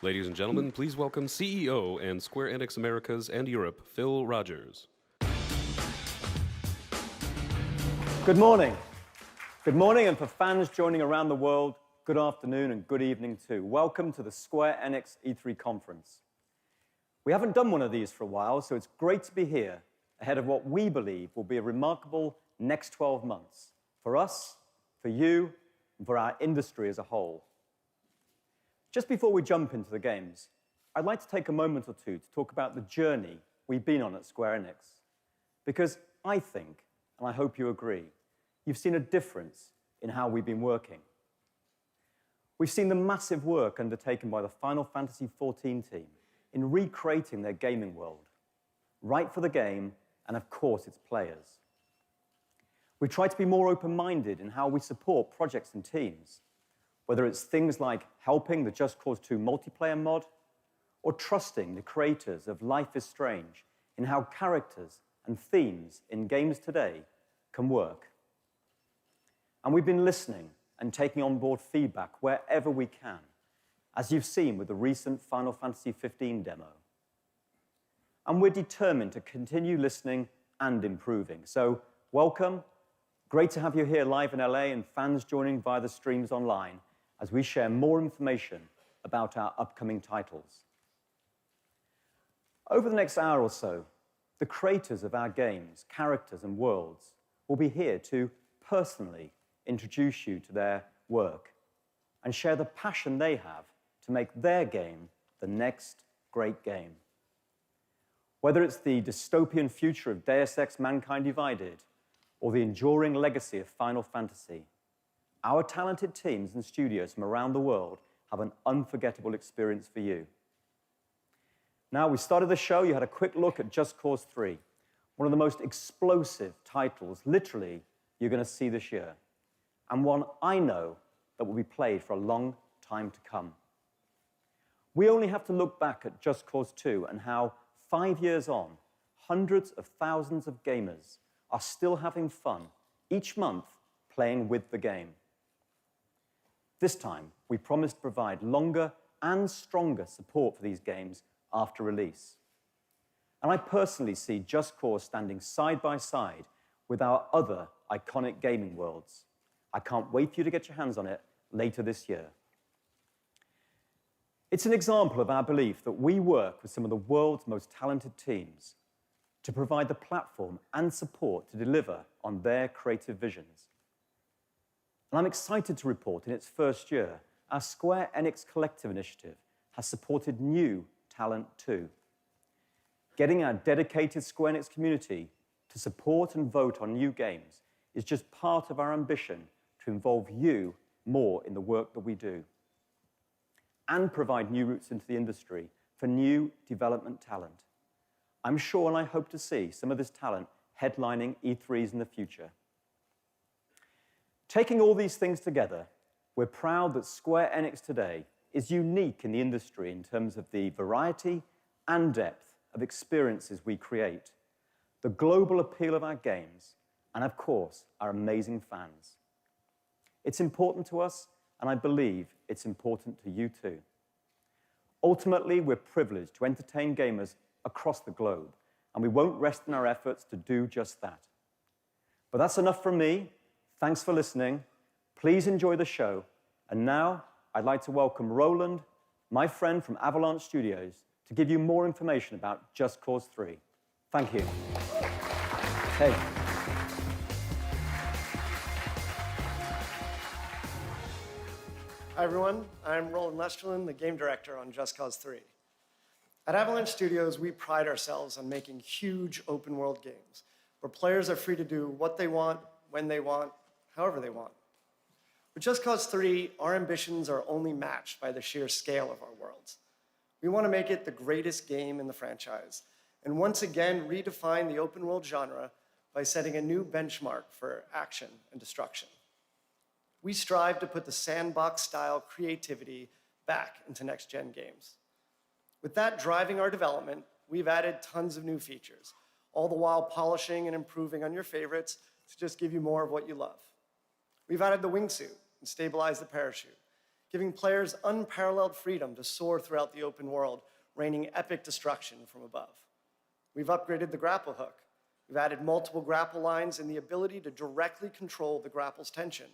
Ladies and gentlemen, please welcome CEO and Square Enix Americas and Europe, Phil Rogers. Good morning. Good morning, and for fans joining around the world, good afternoon and good evening too. Welcome to the Square Enix E3 conference. We haven't done one of these for a while, so it's great to be here ahead of what we believe will be a remarkable next 12 months for us, for you, and for our industry as a whole. Just before we jump into the games, I'd like to take a moment or two to talk about the journey we've been on at Square Enix. Because I think, and I hope you agree, you've seen a difference in how we've been working. We've seen the massive work undertaken by the Final Fantasy XIV team in recreating their gaming world, right for the game and, of course, its players. We try to be more open-minded in how we support projects and teams, whether it's things like helping the Just Cause 2 multiplayer mod or trusting the creators of Life is Strange in how characters and themes in games today can work. And we've been listening and taking on board feedback wherever we can, as you've seen with the recent Final Fantasy XV demo. And we're determined to continue listening and improving. So welcome. Great to have you here live in LA and fans joining via the streams online as we share more information about our upcoming titles. Over the next hour or so, the creators of our games, characters, and worlds will be here to personally introduce you to their work and share the passion they have to make their game the next great game. Whether it's the dystopian future of Deus Ex: Mankind Divided or the enduring legacy of Final Fantasy, our talented teams and studios from around the world have an unforgettable experience for you. Now, we started the show, you had a quick look at Just Cause 3, one of the most explosive titles, literally, you're going to see this year, and one I know that will be played for a long time to come. We only have to look back at Just Cause 2 and how, 5 years on, hundreds of thousands of gamers are still having fun each month playing with the game. This time, we promise to provide longer and stronger support for these games after release. And I personally see Just Cause standing side by side with our other iconic gaming worlds. I can't wait for you to get your hands on it later this year. It's an example of our belief that we work with some of the world's most talented teams to provide the platform and support to deliver on their creative visions. And I'm excited to report in its first year, our Square Enix Collective initiative has supported new talent too. Getting our dedicated Square Enix community to support and vote on new games is just part of our ambition to involve you more in the work that we do and provide new routes into the industry for new development talent. I'm sure and I hope to see some of this talent headlining E3s in the future. Taking all these things together, we're proud that Square Enix today is unique in the industry in terms of the variety and depth of experiences we create, the global appeal of our games, and of course, our amazing fans. It's important to us, and I believe it's important to you too. Ultimately, we're privileged to entertain gamers across the globe, and we won't rest in our efforts to do just that. But that's enough from me. Thanks for listening. Please enjoy the show. And now, I'd like to welcome Roland, my friend from Avalanche Studios, to give you more information about Just Cause 3. Thank you. Hey. Hi, everyone. I'm Roland Lesterlin, the game director on Just Cause 3. At Avalanche Studios, we pride ourselves on making huge open-world games where players are free to do what they want, when they want, however they want. With Just Cause 3, our ambitions are only matched by the sheer scale of our worlds. We want to make it the greatest game in the franchise, and once again redefine the open-world genre by setting a new benchmark for action and destruction. We strive to put the sandbox-style creativity back into next-gen games. With that driving our development, we've added tons of new features, all the while polishing and improving on your favorites to just give you more of what you love. We've added the wingsuit and stabilized the parachute, giving players unparalleled freedom to soar throughout the open world, raining epic destruction from above. We've upgraded the grapple hook. We've added multiple grapple lines and the ability to directly control the grapple's tension,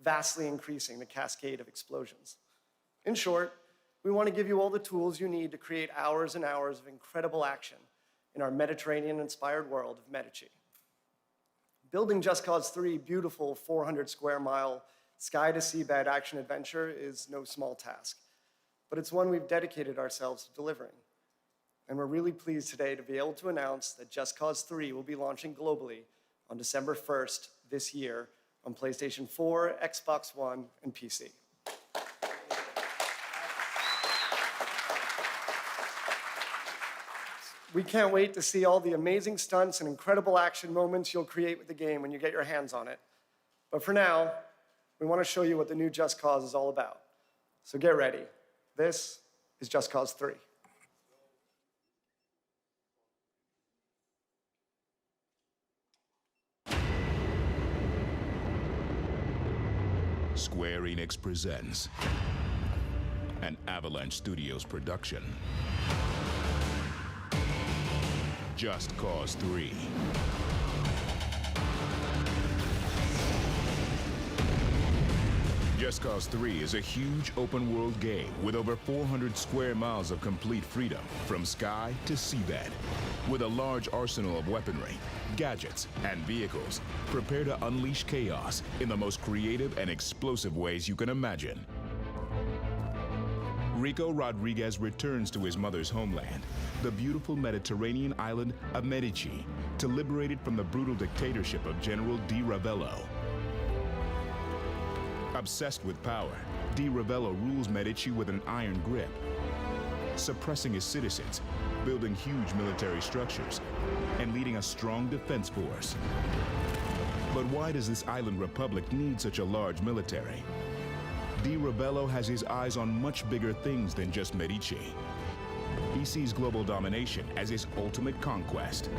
vastly increasing the cascade of explosions. In short, we want to give you all the tools you need to create hours and hours of incredible action in our Mediterranean-inspired world of Medici. Building Just Cause 3 beautiful 400 square mile sky-to-seabed action adventure is no small task, but it's one we've dedicated ourselves to delivering. And we're really pleased today to be able to announce that Just Cause 3 will be launching globally on December 1st this year on PlayStation 4, Xbox One, and PC. We can't wait to see all the amazing stunts and incredible action moments you'll create with the game when you get your hands on it. But for now, we want to show you what the new Just Cause is all about. So get ready. This is Just Cause 3. Square Enix presents an Avalanche Studios production. Just Cause 3. Just Cause 3 is a huge open-world game with over 400 square miles of complete freedom from sky to seabed. With a large arsenal of weaponry, gadgets, and vehicles, prepare to unleash chaos in the most creative and explosive ways you can imagine. Rico Rodriguez returns to his mother's homeland, the beautiful Mediterranean island of Medici, to liberate it from the brutal dictatorship of General Di Ravello. Obsessed with power, Di Ravello rules Medici with an iron grip, suppressing his citizens, building huge military structures, and leading a strong defense force. But why does this island republic need such a large military? Di Ravello has his eyes on much bigger things than just Medici. He sees global domination as his ultimate conquest.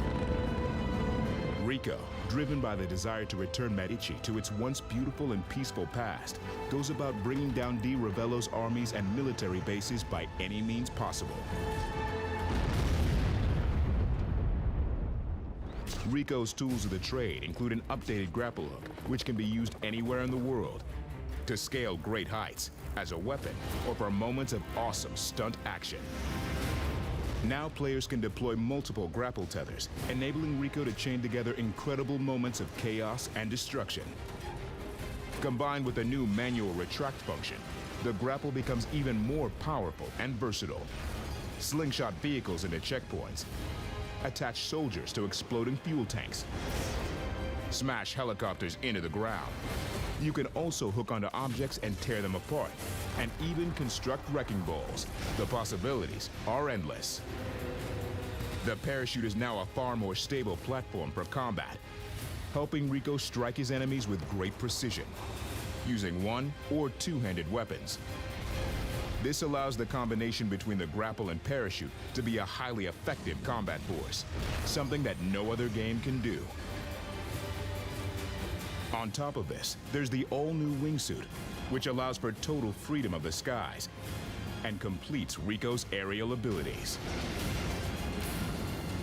Rico, driven by the desire to return Medici to its once beautiful and peaceful past, goes about bringing down Di Ravello's armies and military bases by any means possible. Rico's tools of the trade include an updated grapple hook, which can be used anywhere in the world, to scale great heights, as a weapon, or for moments of awesome stunt action. Now players can deploy multiple grapple tethers, enabling Rico to chain together incredible moments of chaos and destruction. Combined with a new manual retract function, the grapple becomes even more powerful and versatile. Slingshot vehicles into checkpoints, attach soldiers to exploding fuel tanks, smash helicopters into the ground. You can also hook onto objects and tear them apart, and even construct wrecking balls. The possibilities are endless. The parachute is now a far more stable platform for combat, helping Rico strike his enemies with great precision, using one- or two-handed weapons. This allows the combination between the grapple and parachute to be a highly effective combat force, something that no other game can do. On top of this, there's the all-new wingsuit, which allows for total freedom of the skies and completes Rico's aerial abilities.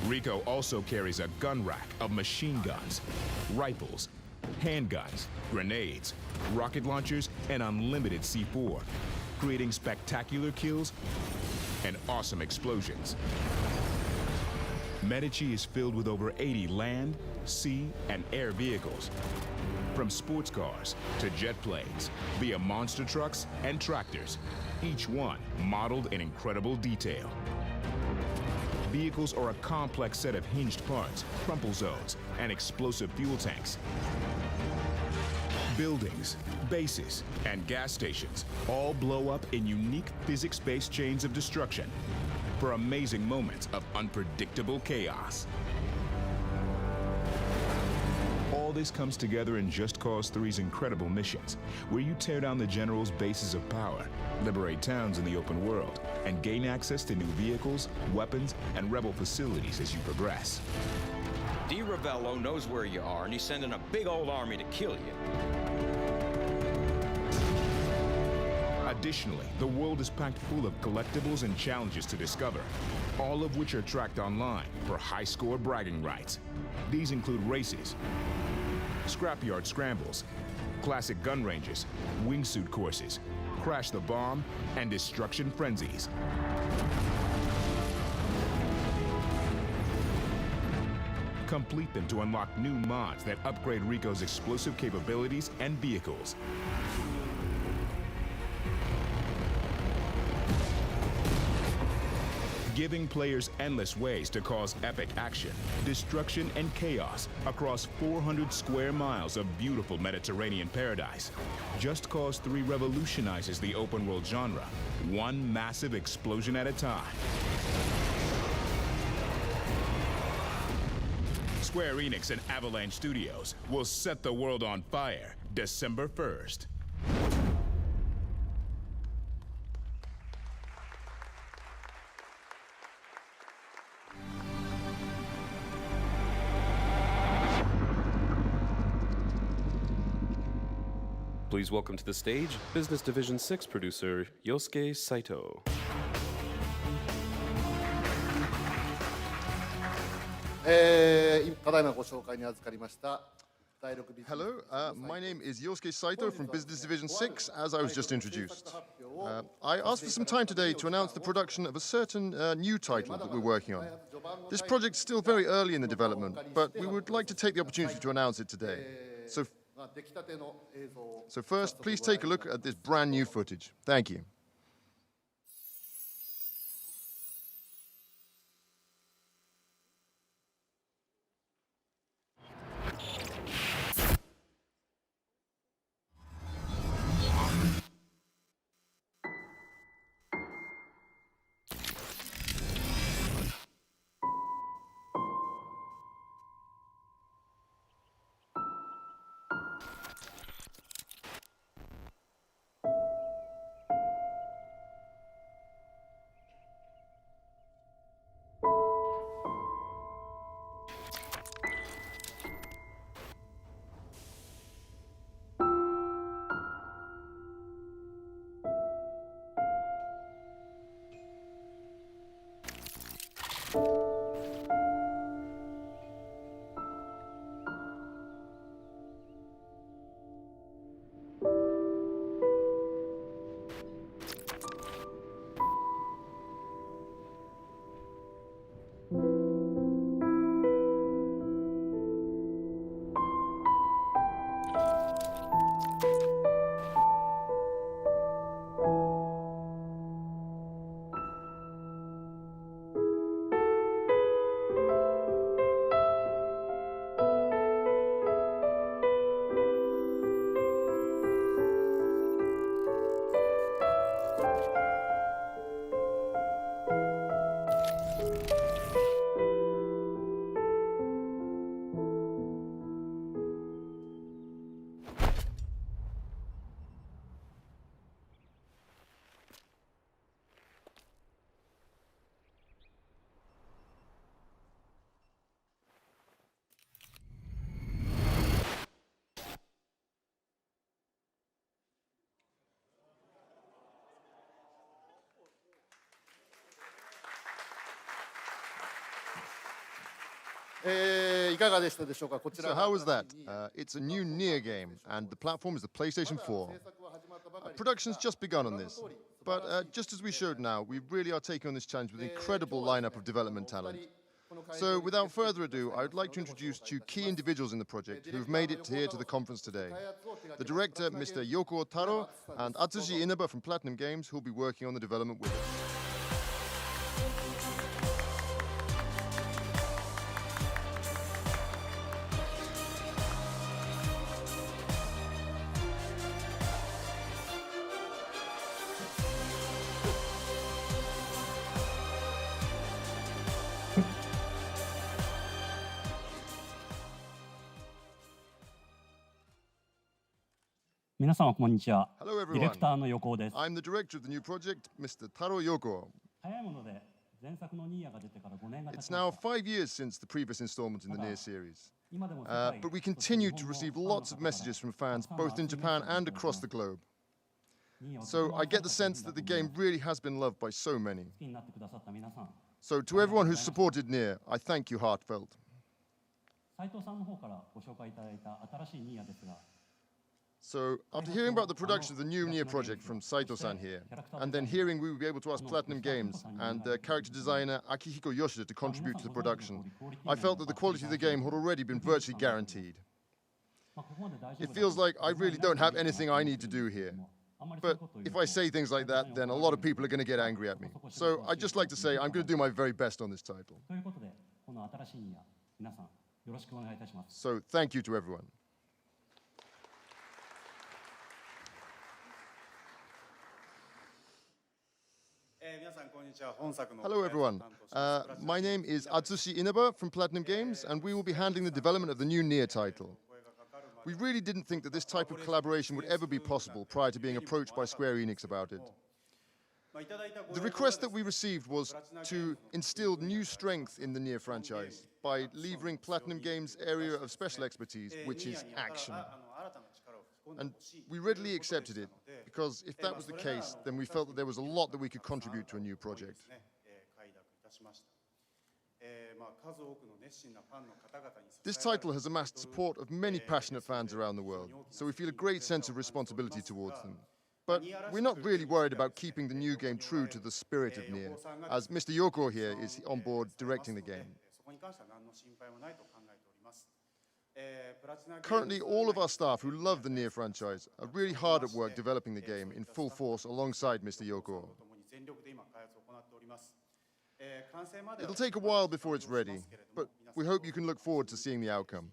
Rico also carries a gun rack of machine guns, rifles, handguns, grenades, rocket launchers, and unlimited C4, creating spectacular kills and awesome explosions. Medici is filled with over 80 land, sea, and air vehicles, from sports cars to jet planes, via monster trucks and tractors, each one modeled in incredible detail. Vehicles are a complex set of hinged parts, crumple zones, and explosive fuel tanks. Buildings, bases, and gas stations all blow up in unique physics-based chains of destruction for amazing moments of unpredictable chaos. All this comes together in Just Cause 3's incredible missions, where you tear down the General's bases of power, liberate towns in the open world, and gain access to new vehicles, weapons, and rebel facilities as you progress. Di Ravello knows where you are, and he's sending a big old army to kill you. A Additionally, the world is packed full of collectibles and challenges to discover, all of which are tracked online for high-score bragging rights. These include races, scrapyard scrambles, classic gun ranges, wingsuit courses, crash the bomb, and destruction frenzies. Complete them to unlock new mods that upgrade Rico's explosive capabilities and vehicles. Giving players endless ways to cause epic action, destruction, and chaos across 400 square miles of beautiful Mediterranean paradise. Just Cause 3 revolutionizes the open world genre, one massive explosion at a time. Square Enix and Avalanche Studios will set the world on fire December 1st. Please welcome to the stage Business Division 6 producer Yosuke Saito. Hello, my name is Yosuke Saito from Business Division 6, as I was just introduced. I asked for some time today to announce the production of a certain new title that we're working on. This project's still very early in the development, but we would like to take the opportunity to announce it today. So first, please take a look at this brand new footage. Thank you. So how was that? It's a new Nier game, and the platform is the PlayStation 4. Production's just begun on this, but just as we showed now, we really are taking on this challenge with an incredible lineup of development talent. So without further ado, I would like to introduce two key individuals in the project who have made it here to the conference today. The director, Mr. Yoko Taro, and Atsushi Inaba from Platinum Games, who will be working on the development with us. Hello everyone. I'm the director of the new project, Mr. Taro Yoko. It's now 5 years since the previous installment in the Nier series. But we continue to receive lots of messages from fans both in Japan and across the globe. So I get the sense that the game really has been loved by so many. So to everyone who's supported Nier, I thank you heartfelt. So after hearing about the production of the new Nier project from Saito-san here, and then hearing we would be able to ask Platinum Games and character designer Akihiko Yoshida to contribute to the production, I felt that the quality of the game had already been virtually guaranteed. It feels like I really don't have anything I need to do here. But if I say things like that, then a lot of people are going to get angry at me. So I'd just like to say I'm going to do my very best on this title. So thank you to everyone. Hello everyone. My name is Atsushi Inaba from Platinum Games, and we will be handling the development of the new Nier title. We really didn't think that this type of collaboration would ever be possible prior to being approached by Square Enix about it. The request that we received was to instill new strength in the Nier franchise by levering Platinum Games' area of special expertise, which is action. And we readily accepted it, because if that was the case, then we felt that there was a lot that we could contribute to a new project. This title has amassed support of many passionate fans around the world, so we feel a great sense of responsibility towards them. But we're not really worried about keeping the new game true to the spirit of Nier, as Mr. Yoko here is on board directing the game. Currently, all of our staff who love the Nier franchise are really hard at work developing the game in full force alongside Mr. Yoko. It'll take a while before it's ready, but we hope you can look forward to seeing the outcome.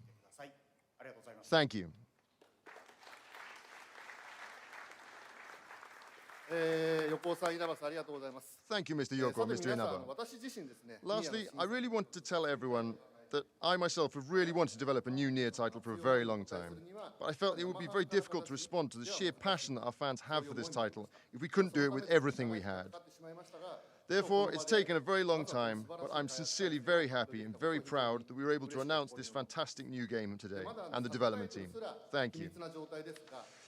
Thank you. Thank you, Mr. Yoko, Mr. Inaba. Lastly, I really want to tell everyone that I myself have really wanted to develop a new Nier title for a very long time. But I felt it would be very difficult to respond to the sheer passion that our fans have for this title if we couldn't do it with everything we had. Therefore, it's taken a very long time, but I'm sincerely very happy and very proud that we were able to announce this fantastic new game today, and the development team. Thank you.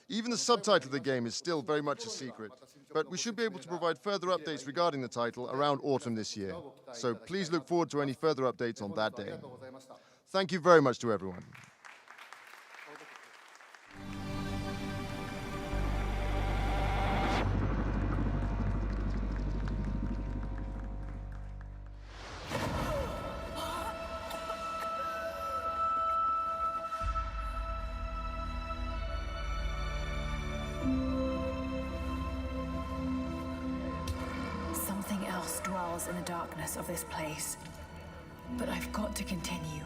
Even the subtitle of the game is still very much a secret, but we should be able to provide further updates regarding the title around autumn this year. So please look forward to any further updates on that day. Thank you very much to everyone. Something else dwells in the darkness of this place, but I've got to continue.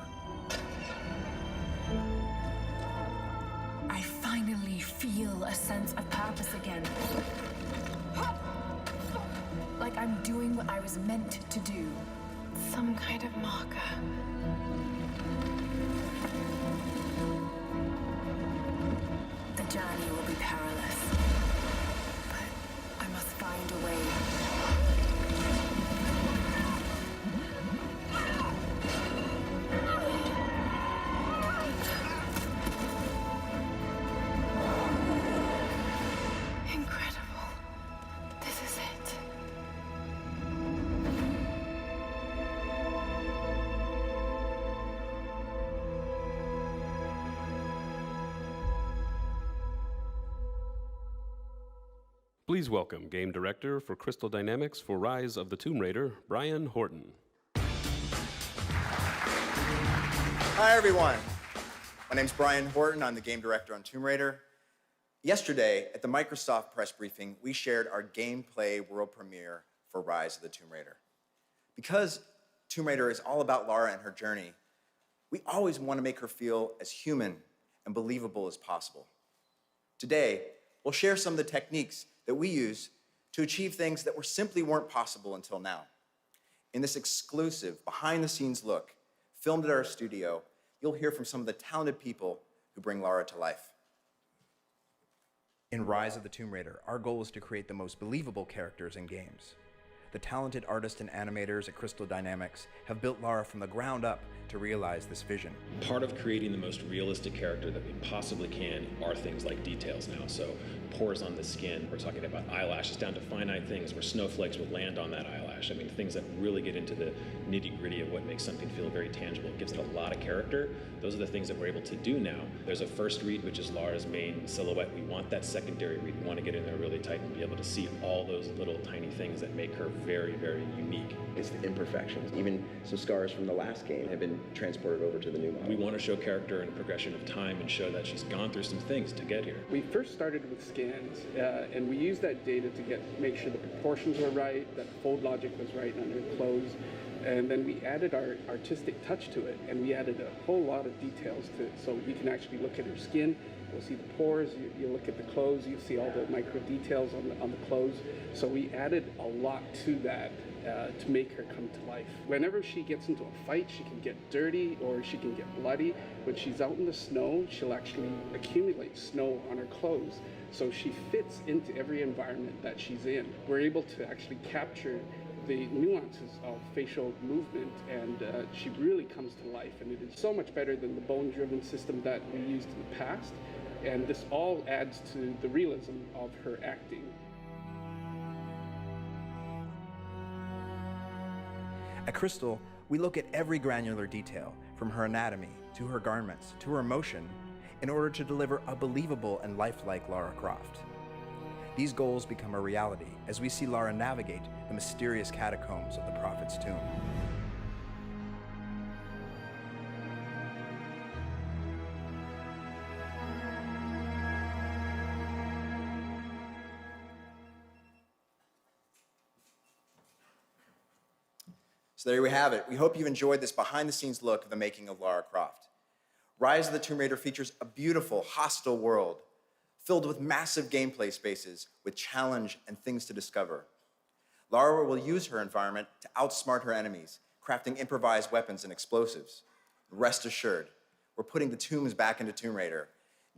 I finally feel a sense of purpose again. Like I'm doing what I was meant to do. Some kind of marker. The journey will be perilous, but I must find a way. Please welcome Game Director for Crystal Dynamics for Rise of the Tomb Raider, Brian Horton. Hi, everyone. My name's Brian Horton. I'm the Game Director on Tomb Raider. Yesterday, at the Microsoft press briefing, we shared our gameplay world premiere for Rise of the Tomb Raider. Because Tomb Raider is all about Lara and her journey, we always want to make her feel as human and believable as possible. Today, we'll share some of the techniques that we use to achieve things that simply weren't possible until now. In this exclusive, behind-the-scenes look, filmed at our studio, you'll hear from some of the talented people who bring Lara to life. In Rise of the Tomb Raider, our goal is to create the most believable characters in games. the talented artists and animators at Crystal Dynamics have built Lara from the ground up to realize this vision. Part of creating the most realistic character that we possibly can are things like details now. So pores on the skin, we're talking about eyelashes down to finite things where snowflakes would land on that eyelash. I mean, things that really get into the nitty-gritty of what makes something feel very tangible. It gives it a lot of character. Those are the things that we're able to do now. There's a first read, which is Lara's main silhouette. We want that secondary read. We want to get in there really tight and be able to see all those little tiny things that make her very, very unique. It's the imperfections. Even some scars from the last game have been transported over to the new model. We want to show character in a progression of time and show that she's gone through some things to get here. We first started with scans, and we used that data to make sure the proportions were right, that the fold logic was right on her clothes, and then we added our artistic touch to it, and we added a whole lot of details to it, so we can actually look at her skin. You'll see the pores, you look at the clothes, you see all the micro details on the clothes. So we added a lot to that to make her come to life. Whenever she gets into a fight, she can get dirty or she can get bloody. When she's out in the snow, she'll actually accumulate snow on her clothes. So she fits into every environment that she's in. We're able to actually capture the nuances of facial movement, and she really comes to life, and it is so much better than the bone-driven system that we used in the past, and this all adds to the realism of her acting. At Crystal, we look at every granular detail, from her anatomy to her garments to her emotion, in order to deliver a believable and lifelike Lara Croft. These goals become a reality as we see Lara navigate the mysterious catacombs of the Prophet's tomb. So there we have it. We hope you enjoyed this behind-the-scenes look of the making of Lara Croft. Rise of the Tomb Raider features a beautiful, hostile world filled with massive gameplay spaces with challenge and things to discover. Lara will use her environment to outsmart her enemies, crafting improvised weapons and explosives. Rest assured, we're putting the tombs back into Tomb Raider.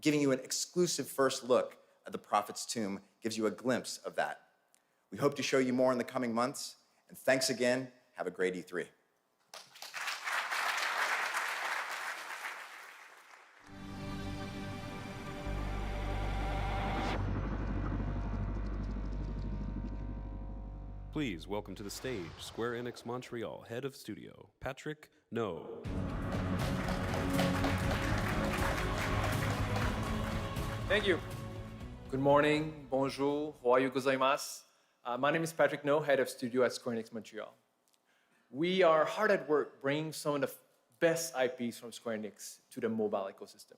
Giving you an exclusive first look at the Prophet's tomb gives you a glimpse of that. We hope to show you more in the coming months, and thanks again. Have a great E3. Please welcome to the stage Square Enix Montreal Head of Studio, Patrick No. Thank you. Good morning, bonjour, ohayo gozaimasu. My name is Patrick No, Head of Studio at Square Enix Montreal. We are hard at work bringing some of the best IPs from Square Enix to the mobile ecosystem.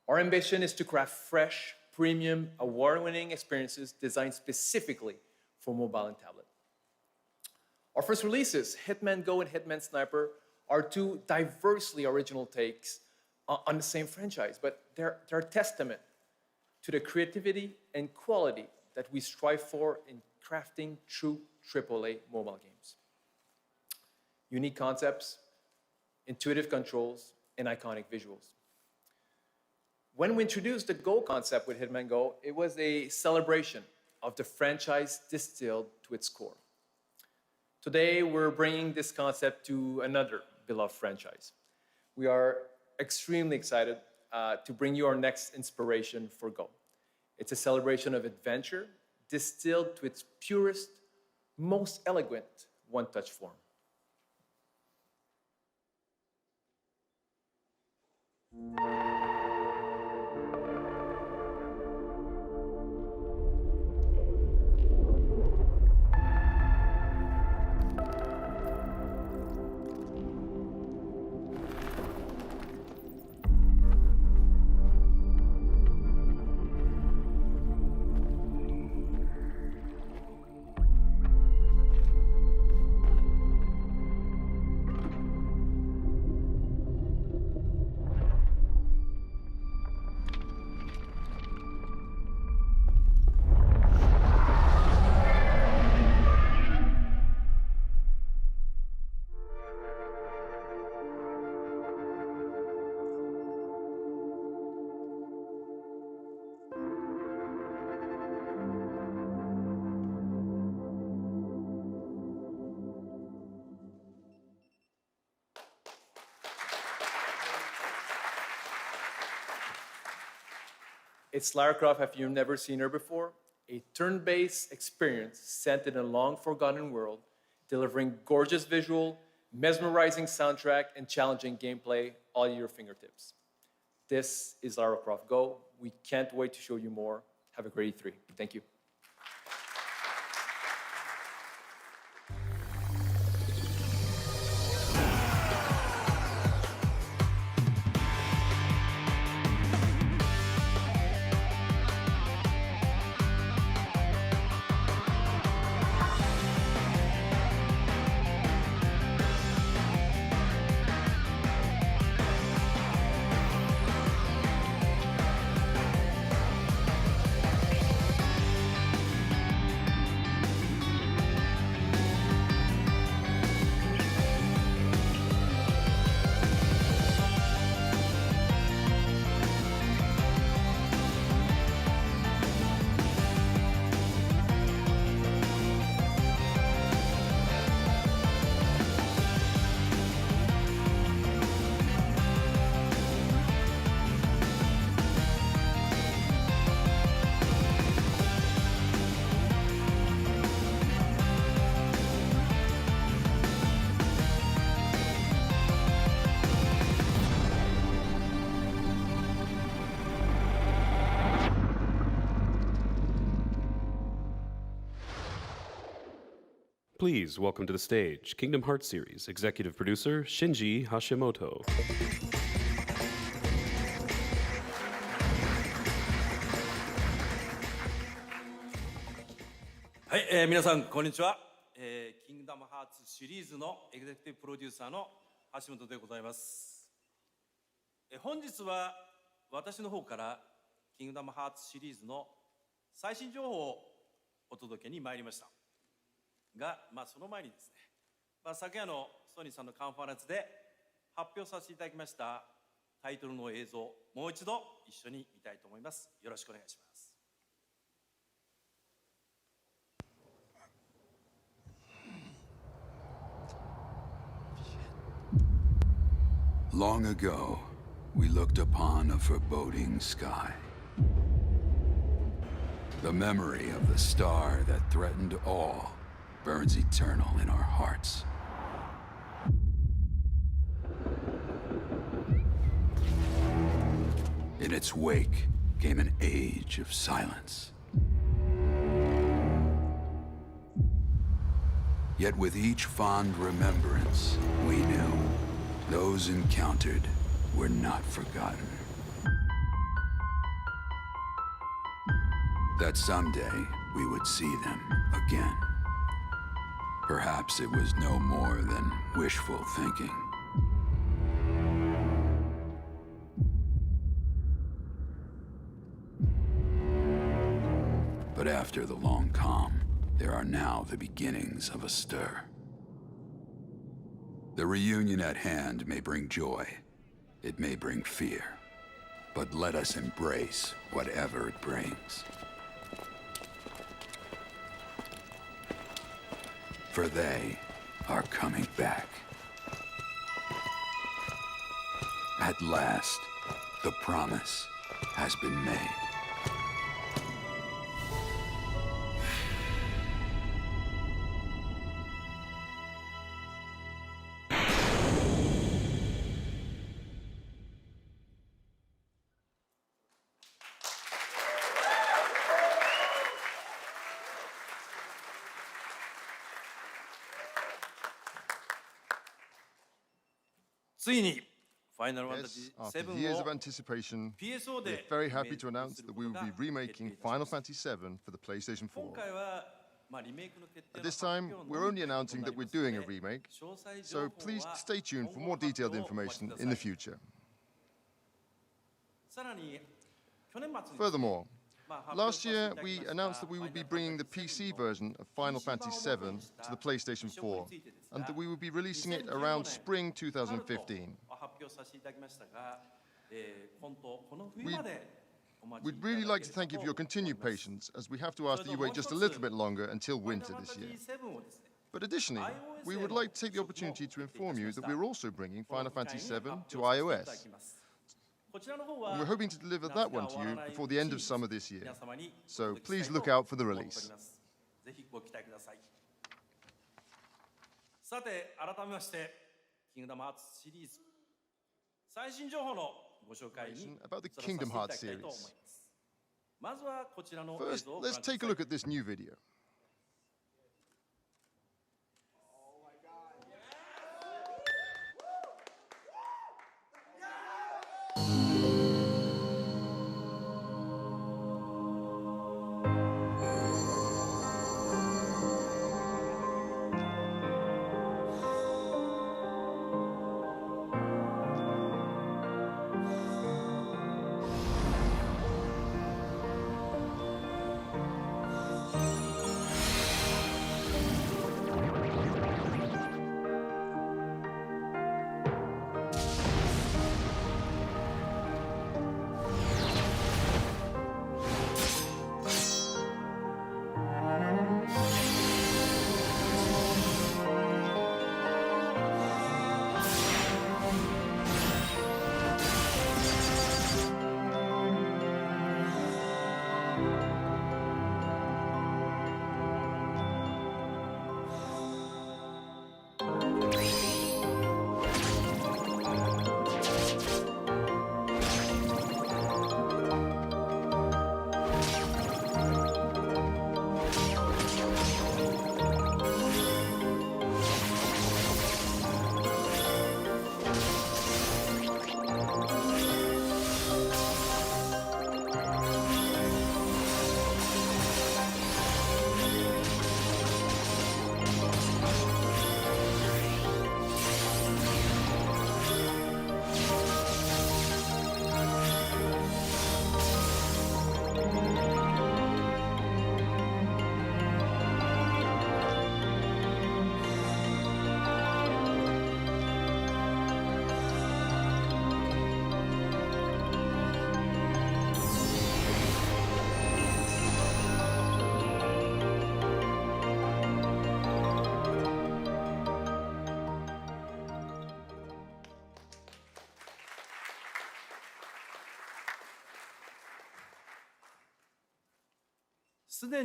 Our ambition is to craft fresh, premium, award-winning experiences designed specifically for mobile and tablet. Our first releases, Hitman Go and Hitman Sniper, are two diversely original takes on the same franchise, but they're a testament to the creativity and quality that we strive for in crafting true AAA mobile games. Unique concepts, intuitive controls, and iconic visuals. When we introduced the Go concept with Hitman Go, it was a celebration of the franchise distilled to its core. Today, we're bringing this concept to another beloved franchise. We are extremely excited to bring you our next inspiration for Go. It's a celebration of adventure distilled to its purest, most elegant one-touch form. It's Lara Croft if you've never seen her before, a turn-based experience set in a long-forgotten world, delivering gorgeous visual, mesmerizing soundtrack, and challenging gameplay all at your fingertips. This is Lara Croft Go. We can't wait to show you more. Have a great E3. Thank you. Please welcome to the stage Kingdom Hearts series executive producer Shinji Hashimoto. はい、皆さんこんにちは、キングダムハーツシリーズのエグゼクティブプロデューサーの橋本でございます。本日は私の方からキングダムハーツシリーズの最新情報をお届けに参りましたが、その前にですね、昨夜のソニーさんのカンファレンスで発表させていただきましたタイトルの映像、もう一度一緒に見たいと思います。よろしくお願いします。Long ago, we looked upon a foreboding sky. The memory of the star that threatened all burns eternal in our hearts. In its wake came an age of silence. Yet with each fond remembrance, we knew those encountered were not forgotten. That someday we would see them again. Perhaps it was no more than wishful thinking. But after the long calm, there are now the beginnings of a stir. The reunion at hand may bring joy, it may bring fear, but let us embrace whatever it brings. For they are coming back. At last, the promise has been made. Yes, after years of anticipation, we're very happy to announce that we will be remaking Final Fantasy VII for the PlayStation 4. At this time, we're only announcing that we're doing a remake, so please stay tuned for more detailed information in the future. Furthermore, last year we announced that we would be bringing the PC version of Final Fantasy VII to the PlayStation 4, and that we would be releasing it around spring 2015. We'd really like to thank you for your continued patience, as we have to ask that you wait just a little bit longer until winter this year. But additionally, we would like to take the opportunity to inform you that we're also bringing Final Fantasy VII to iOS. And we're hoping to deliver that one to you before the end of summer this year. So please look out for the release. ぜひご期待ください。さて、改めまして、キングダムハーツシリーズ最新情報のご紹介に移らせていただきたいと思います。まずはこちらの映 First, 像をご覧 let's ください。 take a look at this new video.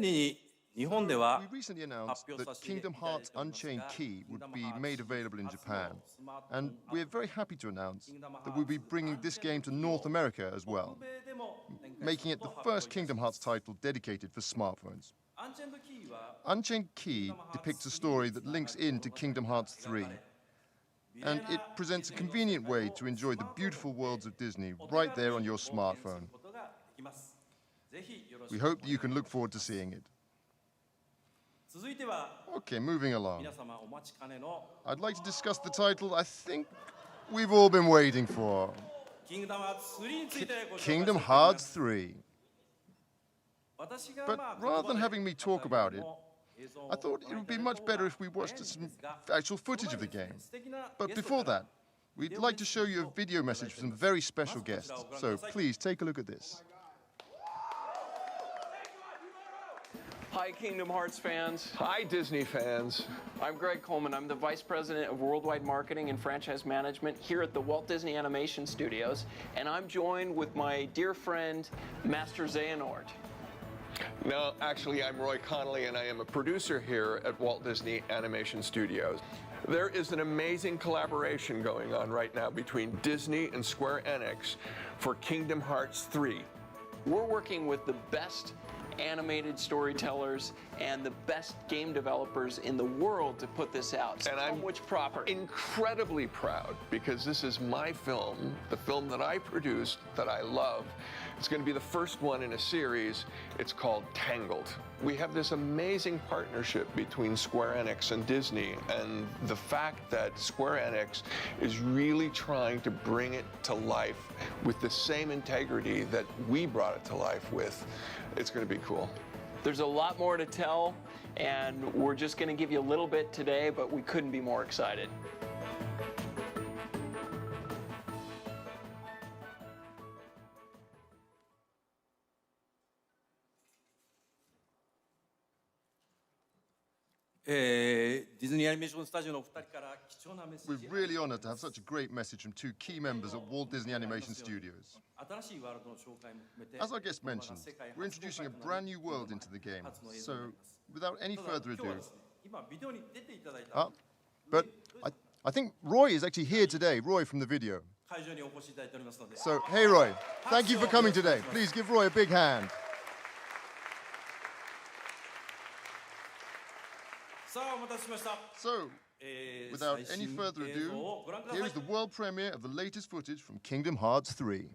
We recently announced that Kingdom Hearts Unchained Key would be made available in Japan, and we're very happy to announce that we'll be bringing this game to North America as well, making it the first Kingdom Hearts title dedicated for smartphones. Unchained Key depicts a story that links into Kingdom Hearts 3, and it presents a convenient way to enjoy the beautiful worlds of Disney right there on your smartphone. We hope that you can look forward to seeing it. Okay, moving along. I'd like to discuss the title I think we've all been waiting for. Kingdom Hearts 3. But rather than having me talk about it, I thought it would be much better if we watched some actual footage of the game. But before that, we'd like to show you a video message from some very special guests. So please take a look at this. Hi, Kingdom Hearts fans. Hi, Disney fans. I'm Greg Coleman. I'm the Vice President of Worldwide Marketing and Franchise Management here at the Walt Disney Animation Studios, and I'm joined with my dear friend, Master Xehanort. No, actually, I'm Roy Connolly, and I am a producer here at Walt Disney Animation Studios. There is an amazing collaboration going on right now between Disney and Square Enix for Kingdom Hearts 3. We're working with the best animated storytellers and the best game developers in the world to put this out. And I'm which property? Incredibly proud because this is my film, the film that I produced, that I love. It's going to be the first one in a series. It's called Tangled. We have this amazing partnership between Square Enix and Disney, and the fact that Square Enix is really trying to bring it to life with the same integrity that we brought it to life with, it's going to be cool. There's a lot more to tell, and we're just going to give you a little bit today, but we couldn't be more excited. ディズニーアニメーションスタジオのお二人から貴重なメッセー We're ジ really honored to have such a great message from two key members at Walt Disney Animation Studios. 新しいワールドの紹介も含めて As our guest mentioned, we're introducing a brand new world into the game. So, without any further ado, 今ビデオに出ていただいた but I think Roy is actually here today, Roy from the video. 会場にお越しいただいておりますので So, hey Roy, thank you for coming today. Please give Roy a big hand. さあお待たせしました So, without any further ado, here is the world premiere of the latest footage from Kingdom Hearts 3.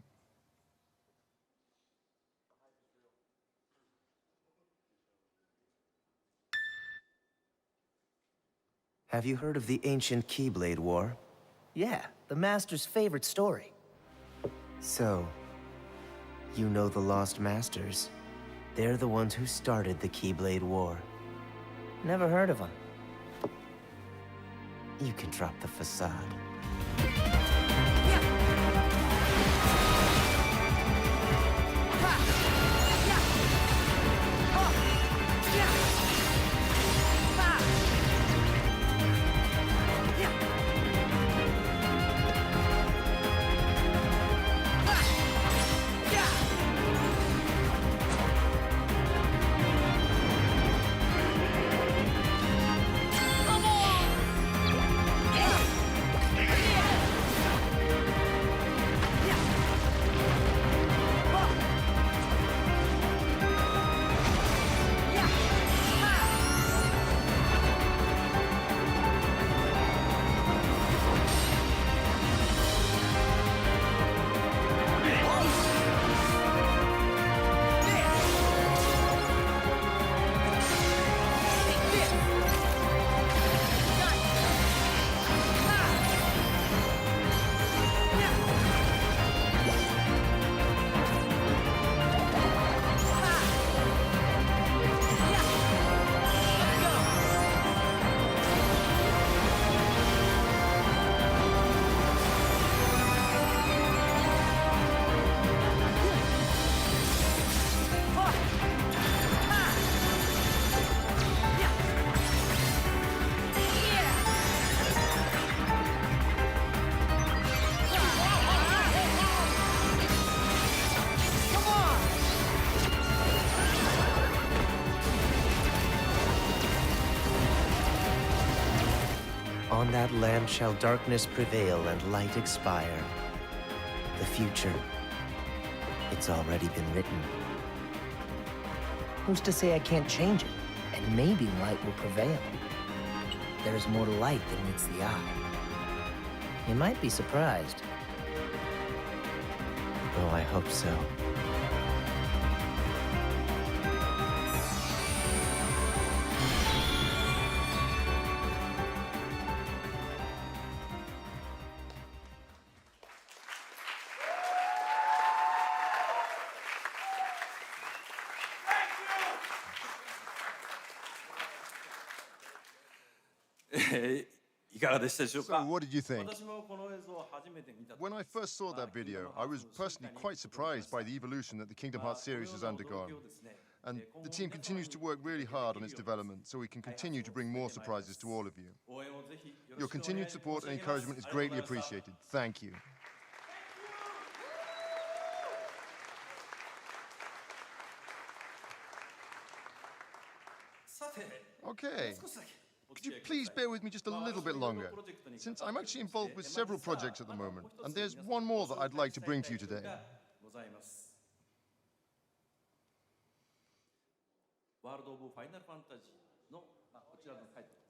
Have you heard of the ancient Keyblade War? Yeah, the Master's favorite story. So, you know the Lost Masters. They're the ones who started the Keyblade War. Never heard of them. You can drop the facade. On that land shall darkness prevail and light expire. The future, it's already been written. Who's to say I can't change it? And maybe light will prevail. There's more to light than meets the eye. You might be surprised. Oh, I hope so. So, what did you think? When I first saw that video, I was personally quite surprised by the evolution that the Kingdom Hearts series has undergone. And the team continues to work really hard on its development so we can continue to bring more surprises to all of you. Your continued support and encouragement is greatly appreciated. Thank you. Okay. Could you please bear with me just a little bit longer? Since I'm actually involved with several projects at the moment, and there's one more that I'd like to bring to you today.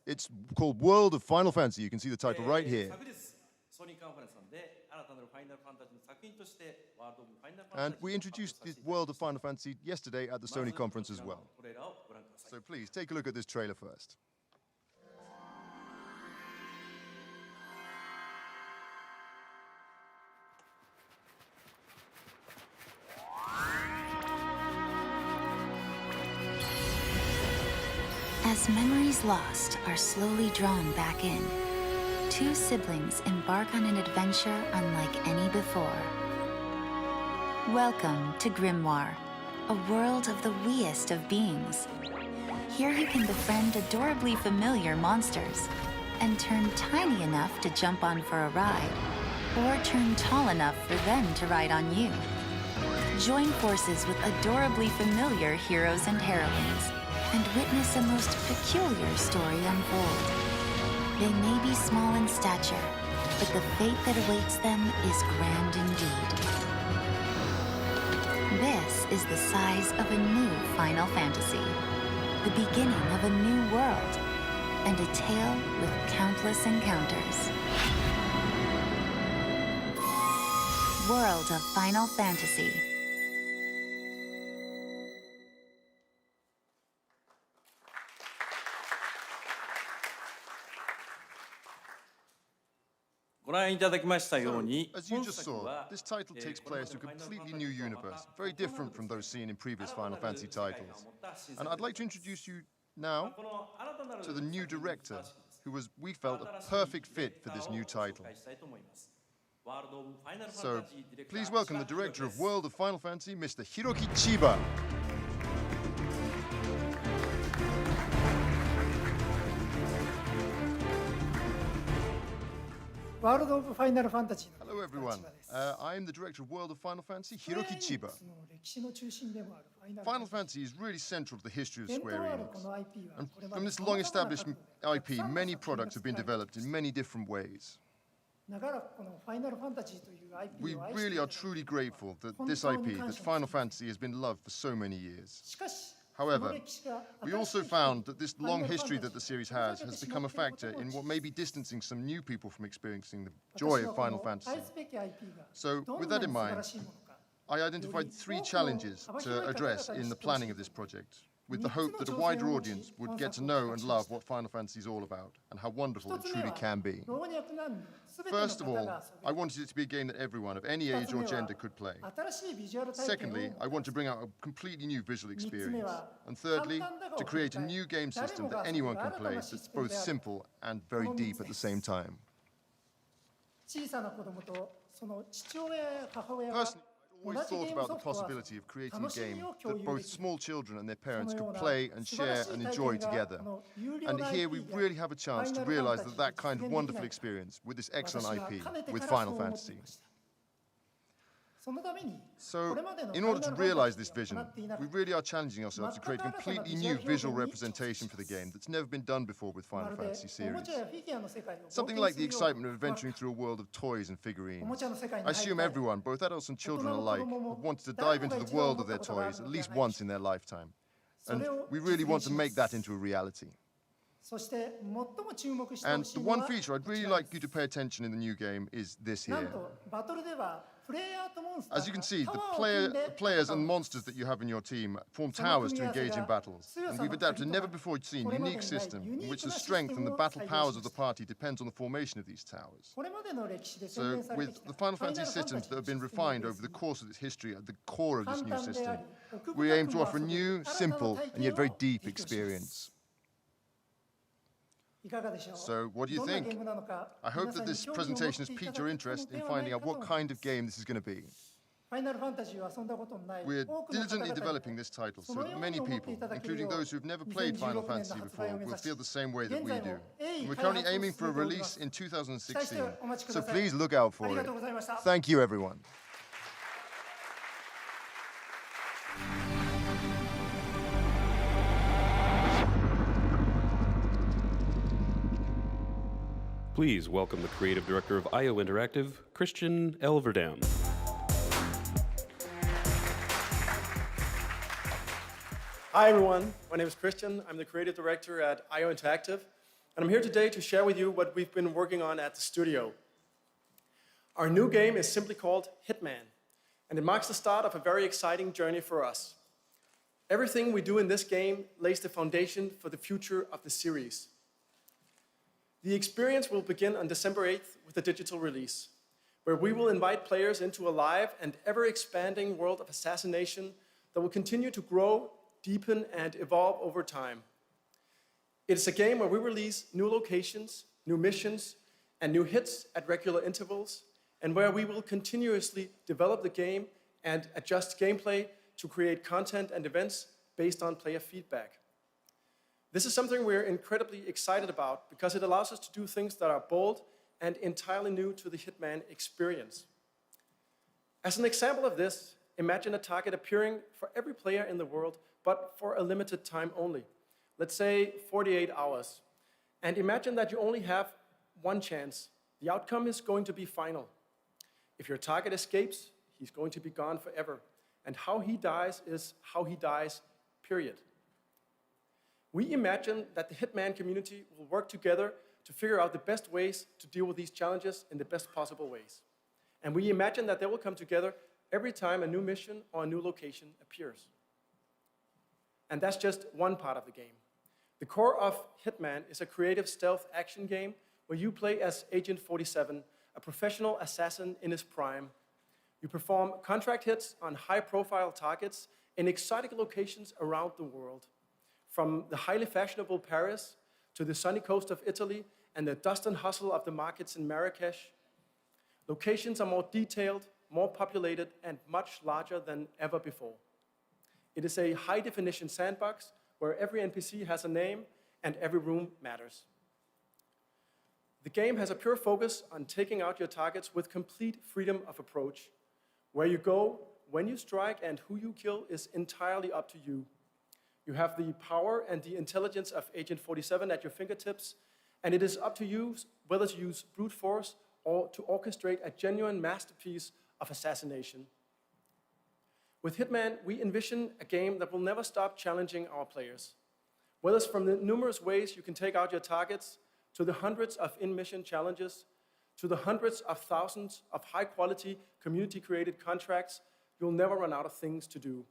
It's called World of Final Fantasy. You can see the title right here. And we introduced the World of Final Fantasy yesterday at the Sony conference as well. So please, take a look at this trailer first. As memories lost are slowly drawn back in, two siblings embark on an adventure unlike any before. Welcome to Grimoire, a world of the weest of beings. Here you can befriend adorably familiar monsters and turn tiny enough to jump on for a ride, or turn tall enough for them to ride on you. Join forces with adorably familiar heroes and heroines and witness a most peculiar story unfold. They may be small in stature, but the fate that awaits them is grand indeed. This is the size of a new Final Fantasy, the beginning of a new world, and a tale with countless encounters. World of Final Fantasy. As you just saw, this title takes place in a completely new universe, very different from those seen in previous Final Fantasy titles. And I'd like to introduce you now to the new director, who was, we felt, a perfect fit for this new title. So, please welcome the director of World of Final Fantasy, Mr. Hiroki Chiba. Hello everyone, I am the director of World of Final Fantasy, Hiroki Chiba. Final Fantasy is really central to the history of Square Enix. And from this long-established IP, many products have been developed in many different ways. We really are truly grateful that this IP, that Final Fantasy, has been loved for so many years. However, we also found that this long history that the series has become a factor in what may be distancing some new people from experiencing the joy of Final Fantasy. So, with that in mind, I identified 3 challenges to address in the planning of this project, with the hope that a wider audience would get to know and love what Final Fantasy is all about, and how wonderful it truly can be. First of all, I wanted it to be a game that everyone of any age or gender could play. Secondly, I want to bring out a completely new visual experience. And thirdly, to create a new game system that anyone can play that's both simple and very deep at the same time. Personally, I always thought about the possibility of creating a game that both small children and their parents could play and share and enjoy together. And here we really have a chance to realize that kind of wonderful experience with this excellent IP, with Final Fantasy. So, in order to realize this vision, we really are challenging ourselves to create a completely new visual representation for the game that's never been done before with Final Fantasy series. Something like the excitement of adventuring through a world of toys and figurines. I assume everyone, both adults and children alike, have wanted to dive into the world of their toys at least once in their lifetime. And we really want to make that into a reality. And the one feature I'd really like you to pay attention in the new game is this here. As you can see, the players and monsters that you have in your team form towers to engage in battles. And we've adapted a never-before-seen unique system in which the strength and the battle powers of the party depends on the formation of these towers. So, with the Final Fantasy systems that have been refined over the course of its history at the core of this new system, we aim to offer a new, simple, and yet very deep experience. So, what do you think? I hope that this presentation has piqued your interest in finding out what kind of game this is going to be. We're diligently developing this title so that many people, including those who've never played Final Fantasy before, will feel the same way that we do. And we're currently aiming for a release in 2016, so please look out for it. Thank you, everyone. Please welcome the creative director of IO Interactive, Christian Elverdam. Hi everyone, my name is Christian. I'm the creative director at IO Interactive, and I'm here today to share with you what we've been working on at the studio. Our new game is simply called Hitman, and it marks the start of a very exciting journey for us. Everything we do in this game lays the foundation for the future of the series. The experience will begin on December 8th with a digital release, where we will invite players into a live and ever-expanding world of assassination that will continue to grow, deepen, and evolve over time. It's a game where we release new locations, new missions, and new hits at regular intervals, and where we will continuously develop the game and adjust gameplay to create content and events based on player feedback. This is something we're incredibly excited about because it allows us to do things that are bold and entirely new to the Hitman experience. As an example of this, imagine a target appearing for every player in the world, but for a limited time only. Let's say 48 hours. And imagine that you only have one chance. The outcome is going to be final. If your target escapes, he's going to be gone forever. And how he dies is how he dies, period. We imagine that the Hitman community will work together to figure out the best ways to deal with these challenges in the best possible ways. And we imagine that they will come together every time a new mission or a new location appears. And that's just one part of the game. The core of Hitman is a creative stealth action game where you play as Agent 47, a professional assassin in his prime. You perform contract hits on high-profile targets in exotic locations around the world, from the highly fashionable Paris to the sunny coast of Italy and the dust and hustle of the markets in Marrakesh. Locations are more detailed, more populated, and much larger than ever before. It is a high-definition sandbox where every NPC has a name and every room matters. The game has a pure focus on taking out your targets with complete freedom of approach. Where you go, when you strike, and who you kill is entirely up to you. You have the power and the intelligence of Agent 47 at your fingertips, and it is up to you whether to use brute force or to orchestrate a genuine masterpiece of assassination. With Hitman, we envision a game that will never stop challenging our players. Whether it's from the numerous ways you can take out your targets, to the hundreds of in-mission challenges, to the hundreds of thousands of high-quality, community-created contracts, you'll never run out of things to do.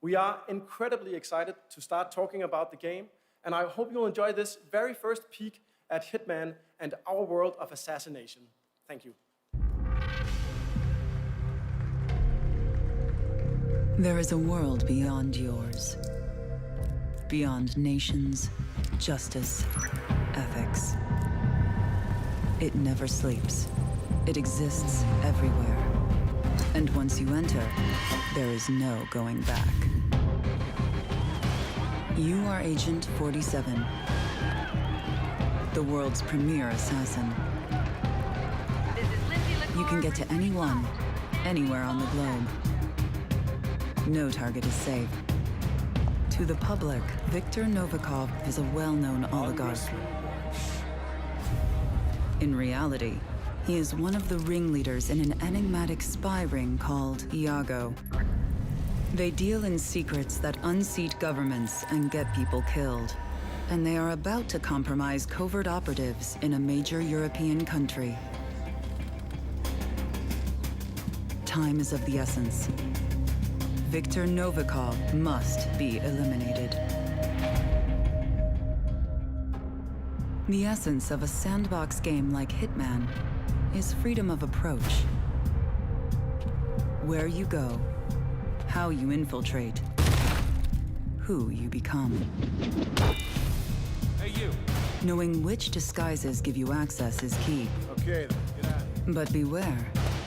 We are incredibly excited to start talking about the game, and I hope you'll enjoy this very first peek at Hitman and our world of assassination. Thank you. There is a world beyond yours. Beyond nations, justice, ethics. It never sleeps. It exists everywhere. And once you enter, there is no going back. You are Agent 47, the world's premier assassin. You can get to anyone, anywhere on the globe. No target is safe. To the public, Viktor Novikov is a well-known oligarch. In reality, he is one of the ringleaders in an enigmatic spy ring called IAGO. They deal in secrets that unseat governments and get people killed. And they are about to compromise covert operatives in a major European country. Time is of the essence. Viktor Novikov must be eliminated. The essence of a sandbox game like Hitman is freedom of approach. Where you go, how you infiltrate, who you become. Hey, you! Knowing which disguises give you access is key. Okay, then, get out. But beware,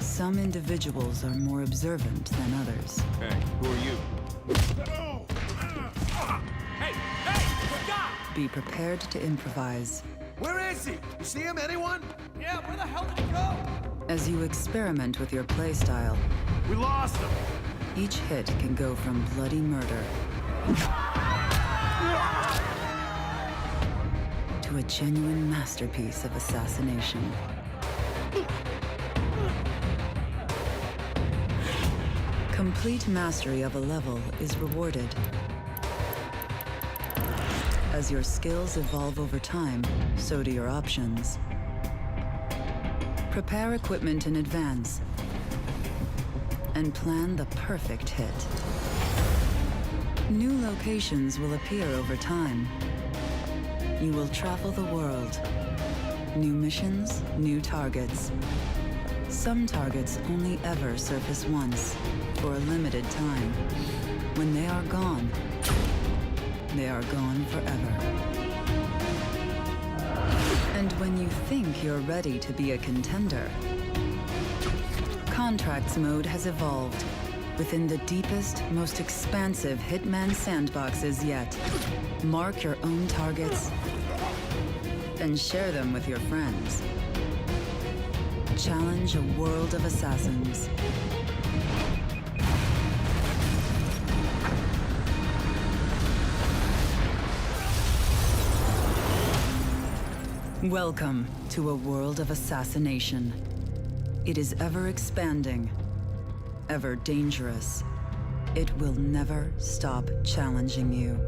some individuals are more observant than others. Hey, who are you? Hey, stop! Be prepared to improvise. Where is he? You see him, anyone? Yeah, where the hell did he go? As you experiment with your playstyle, We lost him! each hit can go from bloody murder to a genuine masterpiece of assassination. Complete mastery of a level is rewarded. As your skills evolve over time, so do your options. Prepare equipment in advance and plan the perfect hit. New locations will appear over time. You will travel the world. New missions, new targets. Some targets only ever surface once, for a limited time. When they are gone forever. And when you think you're ready to be a contender, Contracts mode has evolved. within the deepest, most expansive Hitman sandboxes yet. Mark your own targets and share them with your friends. Challenge a world of assassins. Welcome to a world of assassination. It is ever expanding, ever dangerous. It will never stop challenging you.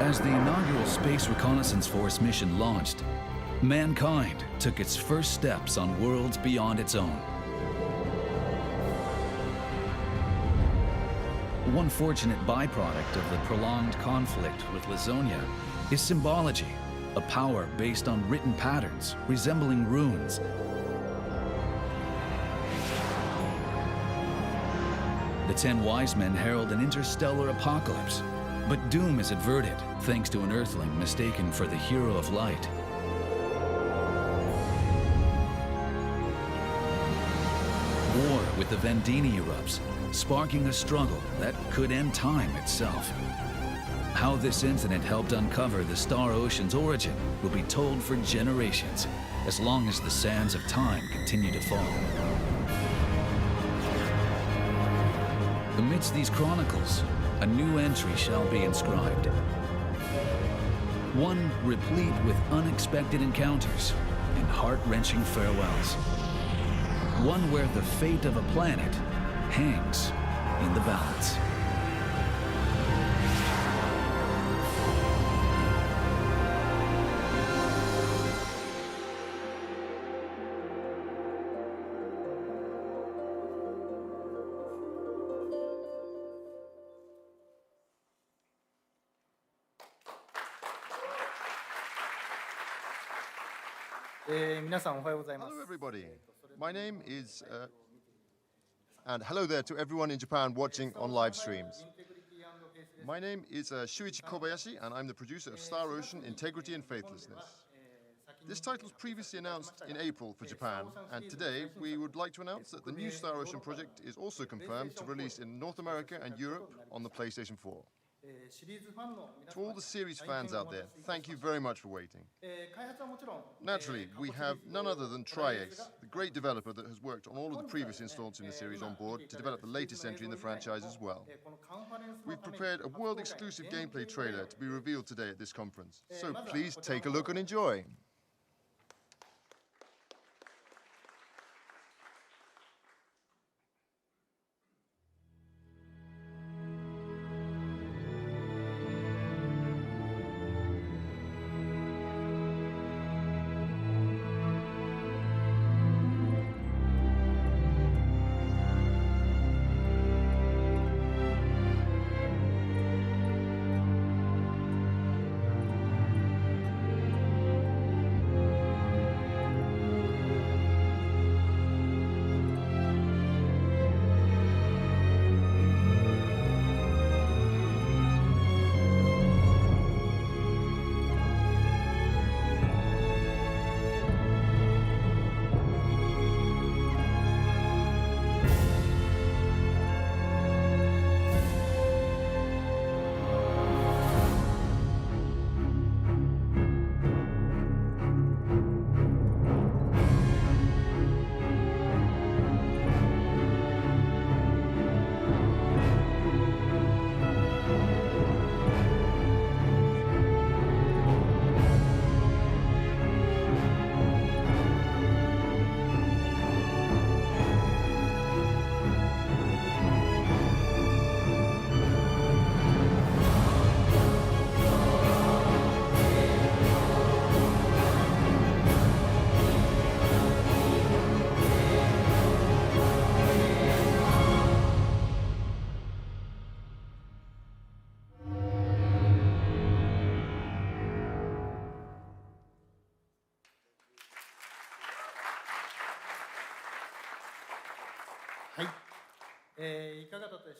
As the inaugural Space Reconnaissance Force mission launched, mankind took its first steps on worlds beyond its own. One fortunate byproduct of the prolonged conflict with Lazonia is symbology, a power based on written patterns resembling runes. The 10 wise men herald an interstellar apocalypse, but doom is averted thanks to an Earthling mistaken for the hero of light. War with the Vendini erupts, sparking a struggle that could end time itself. How this incident helped uncover the Star Ocean's origin will be told for generations, as long as the sands of time continue to fall. Amidst these chronicles, a new entry shall be inscribed. One replete with unexpected encounters and heart-wrenching farewells. One where the fate of a planet hangs in the balance. Hello, everybody. My name is, and hello there to everyone in Japan watching on live streams. My name is Shuichi Kobayashi, and I'm the producer of Star Ocean: Integrity and Faithlessness. This title was previously announced in April for Japan, and today we would like to announce that the new Star Ocean project is also confirmed to release in North America and Europe on the PlayStation 4. To all the series fans out there, thank you very much for waiting. Naturally, we have none other than TRIAD, the great developer that has worked on all of the previous installments in the series on board to develop the latest entry in the franchise as well. We've prepared a world-exclusive gameplay trailer to be revealed today at this conference, so please take a look and enjoy.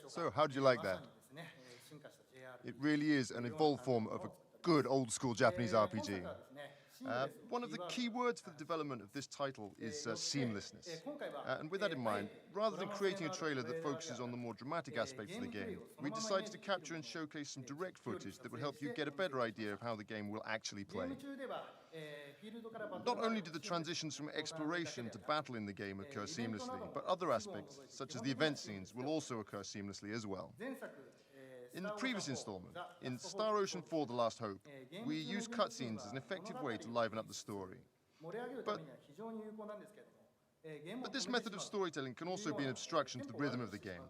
So, how did you like that? It really is an evolved form of a good old-school Japanese RPG. One of the key words for the development of this title is seamlessness. And with that in mind, rather than creating a trailer that focuses on the more dramatic aspects of the game, we decided to capture and showcase some direct footage that would help you get a better idea of how the game will actually play. Not only do the transitions from exploration to battle in the game occur seamlessly, but other aspects, such as the event scenes, will also occur seamlessly as well. In the previous installment, in Star Ocean 4: The Last Hope, we used cutscenes as an effective way to liven up the story. But this method of storytelling can also be an obstruction to the rhythm of the game,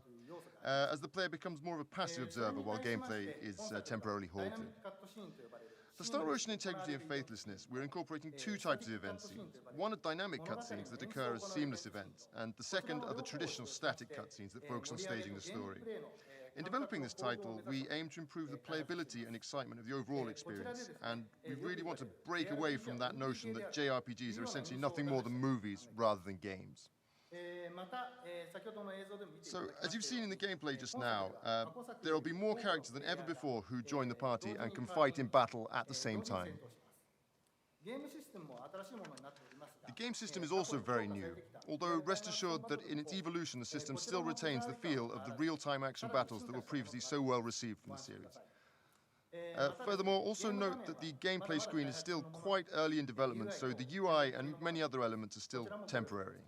as the player becomes more of a passive observer while gameplay is temporarily halted. For Star Ocean Integrity and Faithlessness, we're incorporating two types of event scenes. One are dynamic cutscenes that occur as seamless events, and the second are the traditional static cutscenes that focus on staging the story. In developing this title, we aim to improve the playability and excitement of the overall experience, and we really want to break away from that notion that JRPGs are essentially nothing more than movies rather than games. So, as you've seen in the gameplay just now, there will be more characters than ever before who join the party and can fight in battle at the same time. The game system is also very new, although rest assured that in its evolution the system still retains the feel of the real-time action battles that were previously so well received from the series. Furthermore, also note that the gameplay screen is still quite early in development, so the UI and many other elements are still temporary.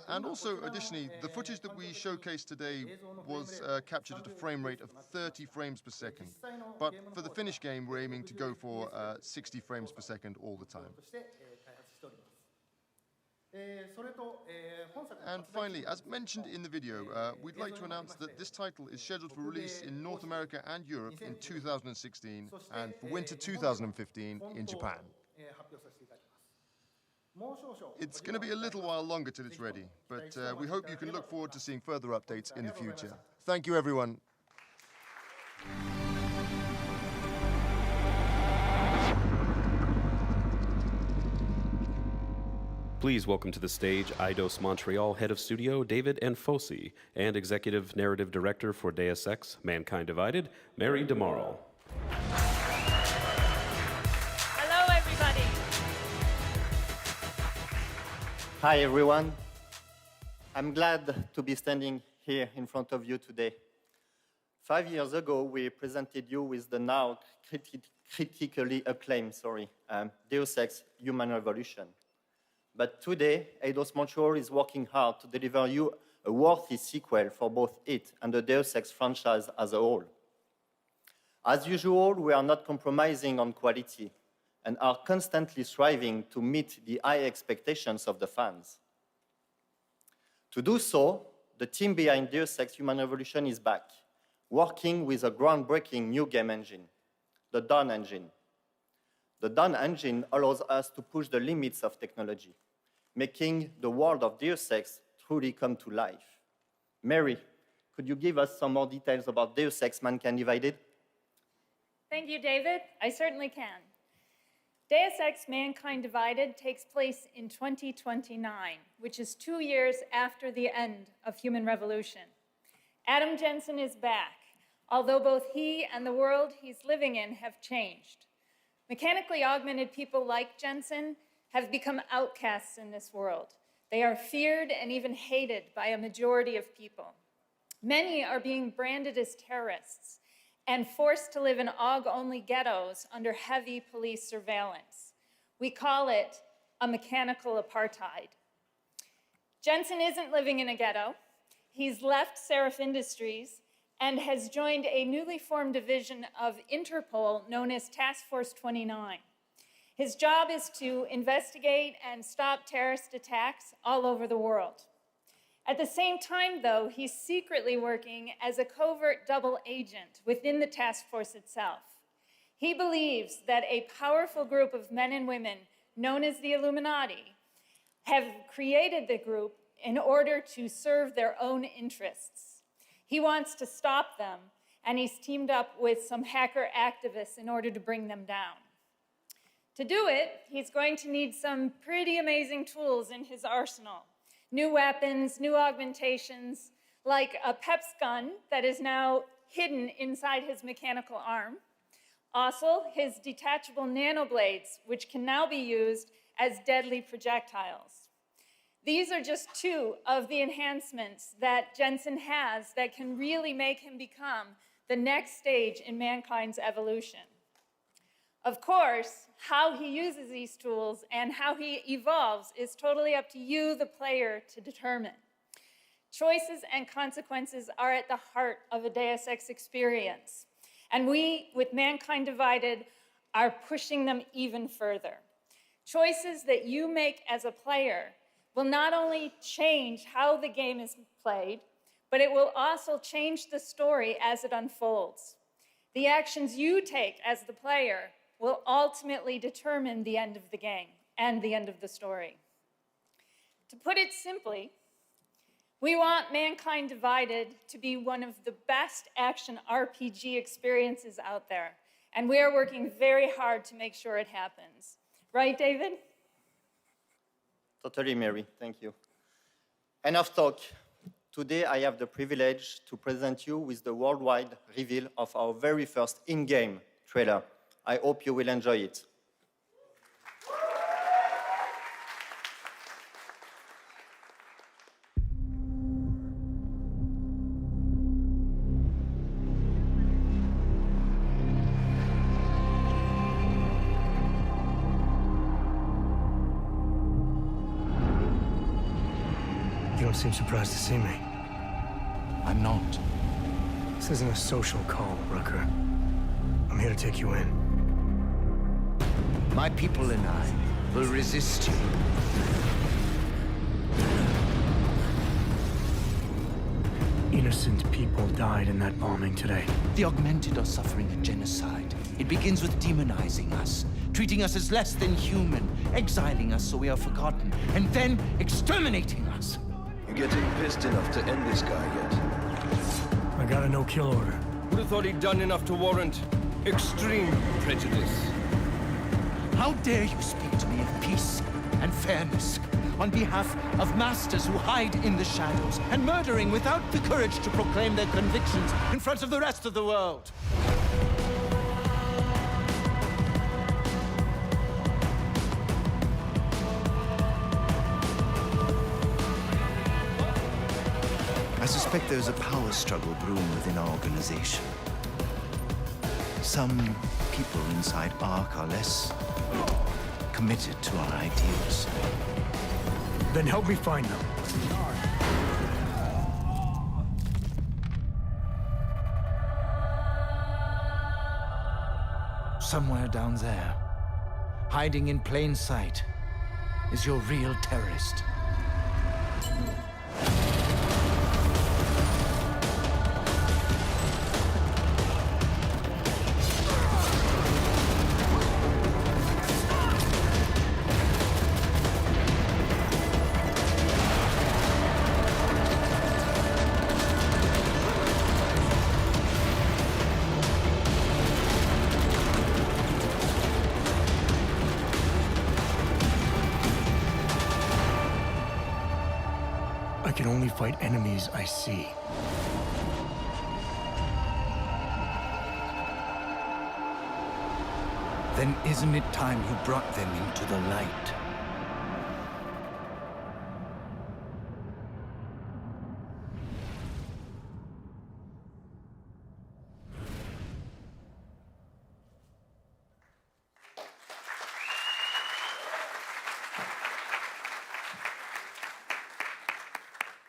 And also, additionally, the footage that we showcased today was captured at a frame rate of 30 frames per second. But for the finished game, we're aiming to go for 60 frames per second all the time. And finally, as mentioned in the video, we'd like to announce that this title is scheduled for release in North America and Europe in 2016, and for winter 2015 in Japan. It's going to be a little while longer till it's ready, but we hope you can look forward to seeing further updates in the future. Thank you, everyone. Please welcome to the stage Eidos Montreal Head of Studio David Enfosi and Executive Narrative Director for Deus Ex: Mankind Divided, Mary DeMarle. Hi, everyone. I'm glad to be standing here in front of you today. 5 years ago, we presented you with the now critically acclaimed, Deus Ex: Human Revolution. But today, Eidos Montreal is working hard to deliver you a worthy sequel for both it and the Deus Ex franchise as a whole. As usual, we are not compromising on quality and are constantly striving to meet the high expectations of the fans. To do so, the team behind Deus Ex: Human Revolution is back, working with a groundbreaking new game engine, the Dawn engine. The Dawn engine allows us to push the limits of technology, making the world of Deus Ex truly come to life. Mary, could you give us some more details about Deus Ex: Mankind Divided? Thank you, David. I certainly can. Deus Ex: Mankind Divided takes place in 2029, which is 2 years after the end of Human Revolution. Adam Jensen is back, although both he and the world he's living in have changed. Mechanically augmented people like Jensen have become outcasts in this world. They are feared and even hated by a majority of people. Many are being branded as terrorists and forced to live in AUG-only ghettos under heavy police surveillance. We call it a mechanical apartheid. Jensen isn't living in a ghetto. He's left Seraph Industries and has joined a newly formed division of Interpol known as Task Force 29. His job is to investigate and stop terrorist attacks all over the world. At the same time, though, he's secretly working as a covert double agent within the task force itself. He believes that a powerful group of men and women known as the Illuminati have created the group in order to serve their own interests. He wants to stop them, and he's teamed up with some hacker activists in order to bring them down. To do it, he's going to need some pretty amazing tools in his arsenal. New weapons, new augmentations, like a PEPS gun that is now hidden inside his mechanical arm. Also, his detachable nanoblades, which can now be used as deadly projectiles. These are just two of the enhancements that Jensen has that can really make him become the next stage in mankind's evolution. Of course, how he uses these tools and how he evolves is totally up to you, the player, to determine. Choices and consequences are at the heart of a Deus Ex experience. And we, with Mankind Divided, are pushing them even further. Choices that you make as a player will not only change how the game is played, but it will also change the story as it unfolds. The actions you take as the player will ultimately determine the end of the game and the end of the story. To put it simply, we want Mankind Divided to be one of the best action RPG experiences out there, and we are working very hard to make sure it happens. Right, David? Totally, Mary. Thank you. Enough talk. Today, I have the privilege to present you with the worldwide reveal of our very first in-game trailer. I hope you will enjoy it. You don't seem surprised to see me. I'm not. This isn't a social call, Rucker. I'm here to take you in. My people and I will resist you. Innocent people died in that bombing today. The Augmented are suffering a genocide. It begins with demonizing us, treating us as less than human, exiling us so we are forgotten, and then exterminating us. You getting pissed enough to end this guy yet? I got a no-kill order. Would have thought he'd done enough to warrant extreme prejudice. How dare you speak to me of peace and fairness on behalf of masters who hide in the shadows and murdering without the courage to proclaim their convictions in front of the rest of the world? I suspect there's a power struggle brewing within our organization. Some people inside ARC are less committed to our ideals. Then help me find them. Somewhere down there, hiding in plain sight, is your real terrorist. I can only fight enemies I see. Then isn't it time you brought them into the light?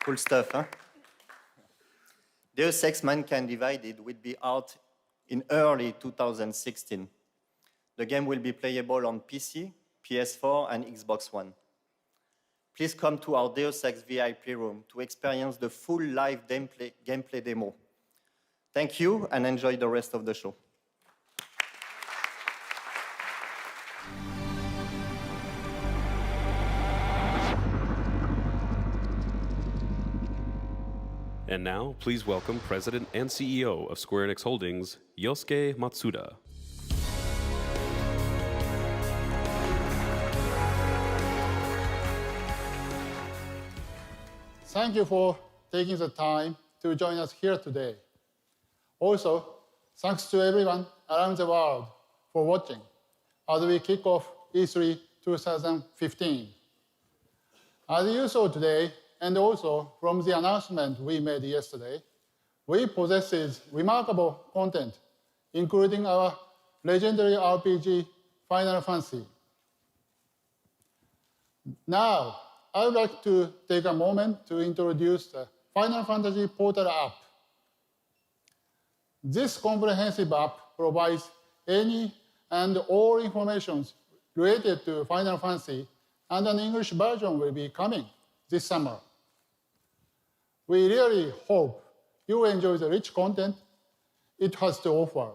Cool stuff, huh? Deus Ex Mankind Divided will be out in early 2016. The game will be playable on PC, PS4, and Xbox One. Please come to our Deus Ex VIP room to experience the full live gameplay demo. Thank you, and enjoy the rest of the show. And now, please welcome President and CEO of Square Enix Holdings, Yosuke Matsuda. thank you for taking the time to join us here today. Also, thanks to everyone around the world for watching as we kick off E3 2015. As you saw today, and also from the announcement we made yesterday, we possess remarkable content, including our legendary RPG, Final Fantasy. Now, I would like to take a moment to introduce the Final Fantasy Portal app. This comprehensive app provides any and all information related to Final Fantasy, and an English version will be coming this summer. We really hope you enjoy the rich content it has to offer.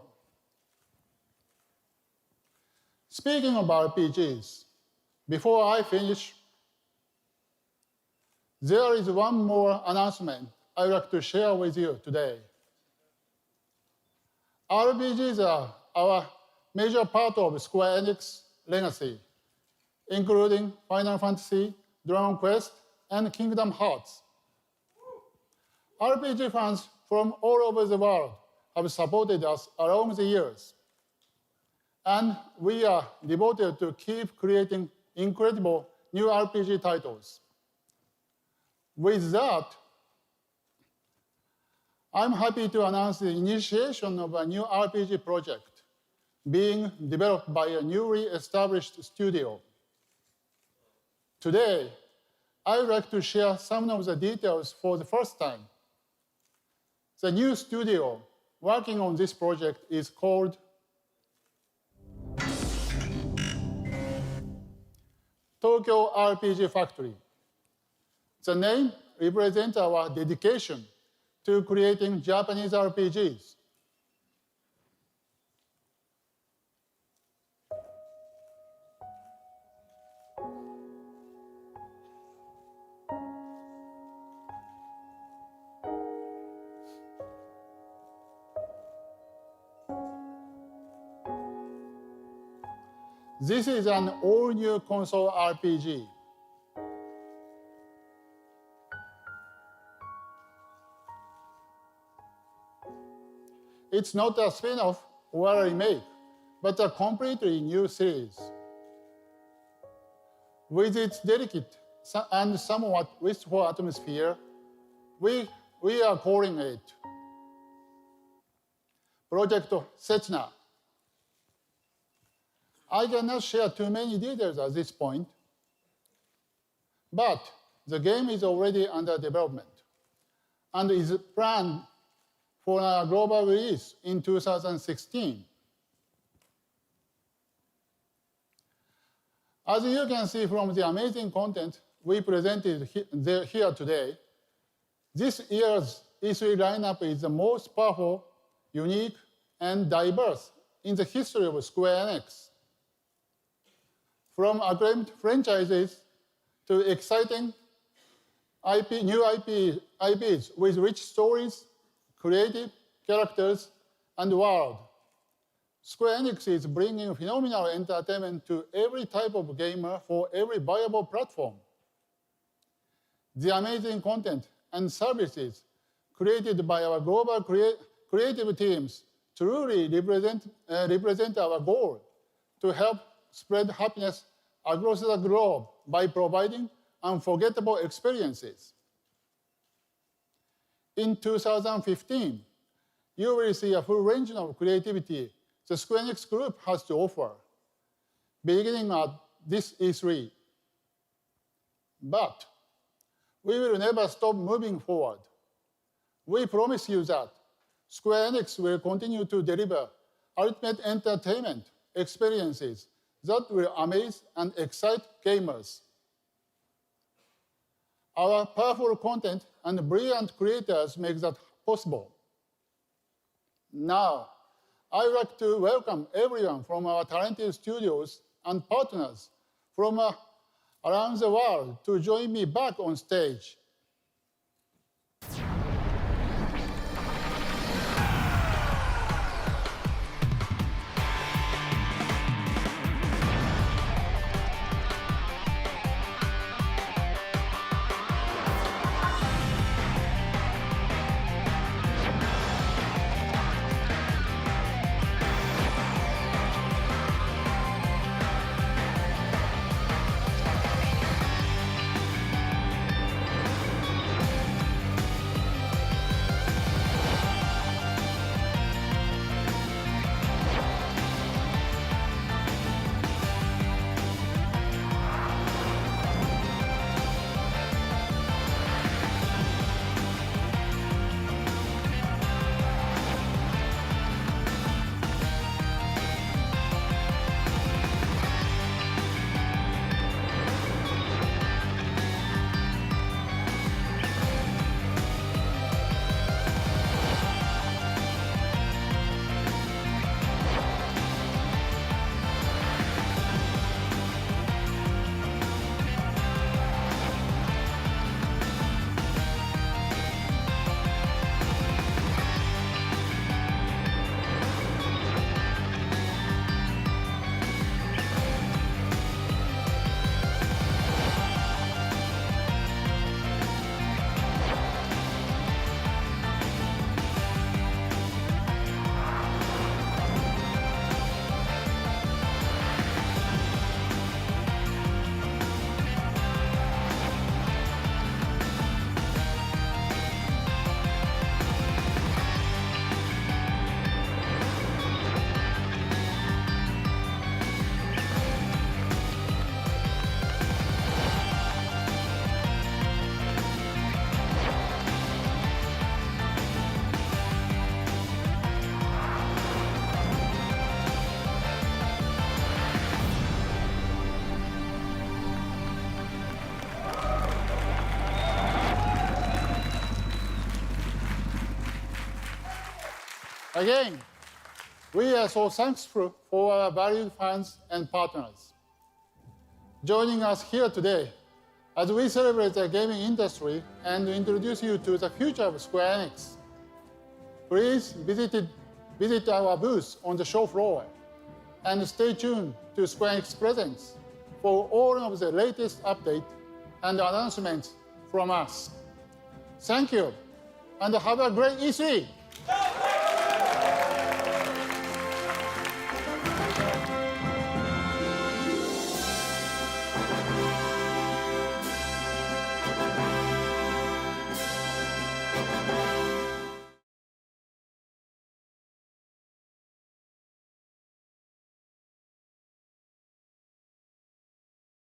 Speaking of RPGs, before I finish, there is one more announcement I would like to share with you today. RPGs are our major part of Square Enix legacy, including Final Fantasy, Dragon Quest, and Kingdom Hearts. RPG fans from all over the world have supported us along the years, and we are devoted to keep creating incredible new RPG titles. With that, I'm happy to announce the initiation of a new RPG project being developed by a newly established studio. Today, I would like to share some of the details for the first time. The new studio working on this project is called Tokyo RPG Factory. The name represents our dedication to creating Japanese RPGs. This is an all-new console RPG. It's not a spin-off or a remake, but a completely new series. With its delicate and somewhat wistful atmosphere, we are calling it Project Sechna. I cannot share too many details at this point, but the game is already under development and is planned for a global release in 2016. As you can see from the amazing content we presented here today, this year's E3 lineup is the most powerful, unique, and diverse in the history of Square Enix. From acclaimed franchises to exciting new IPs with rich stories, creative characters, and world, Square Enix is bringing phenomenal entertainment to every type of gamer for every viable platform. The amazing content and services created by our global creative teams truly represent our goal to help spread happiness across the globe by providing unforgettable experiences. In 2015, you will see a full range of creativity the Square Enix Group has to offer, beginning at this E3. But we will never stop moving forward. We promise you that Square Enix will continue to deliver ultimate entertainment experiences that will amaze and excite gamers. Our powerful content and brilliant creators make that possible. Now, I would like to welcome everyone from our talented studios and partners from around the world to join me back on stage. Again, we are so thankful for our valued fans and partners joining us here today as we celebrate the gaming industry and introduce you to the future of Square Enix. Please visit our booth on the show floor and stay tuned to Square Enix Presents for all of the latest updates and announcements from us. Thank you, and have a great E3!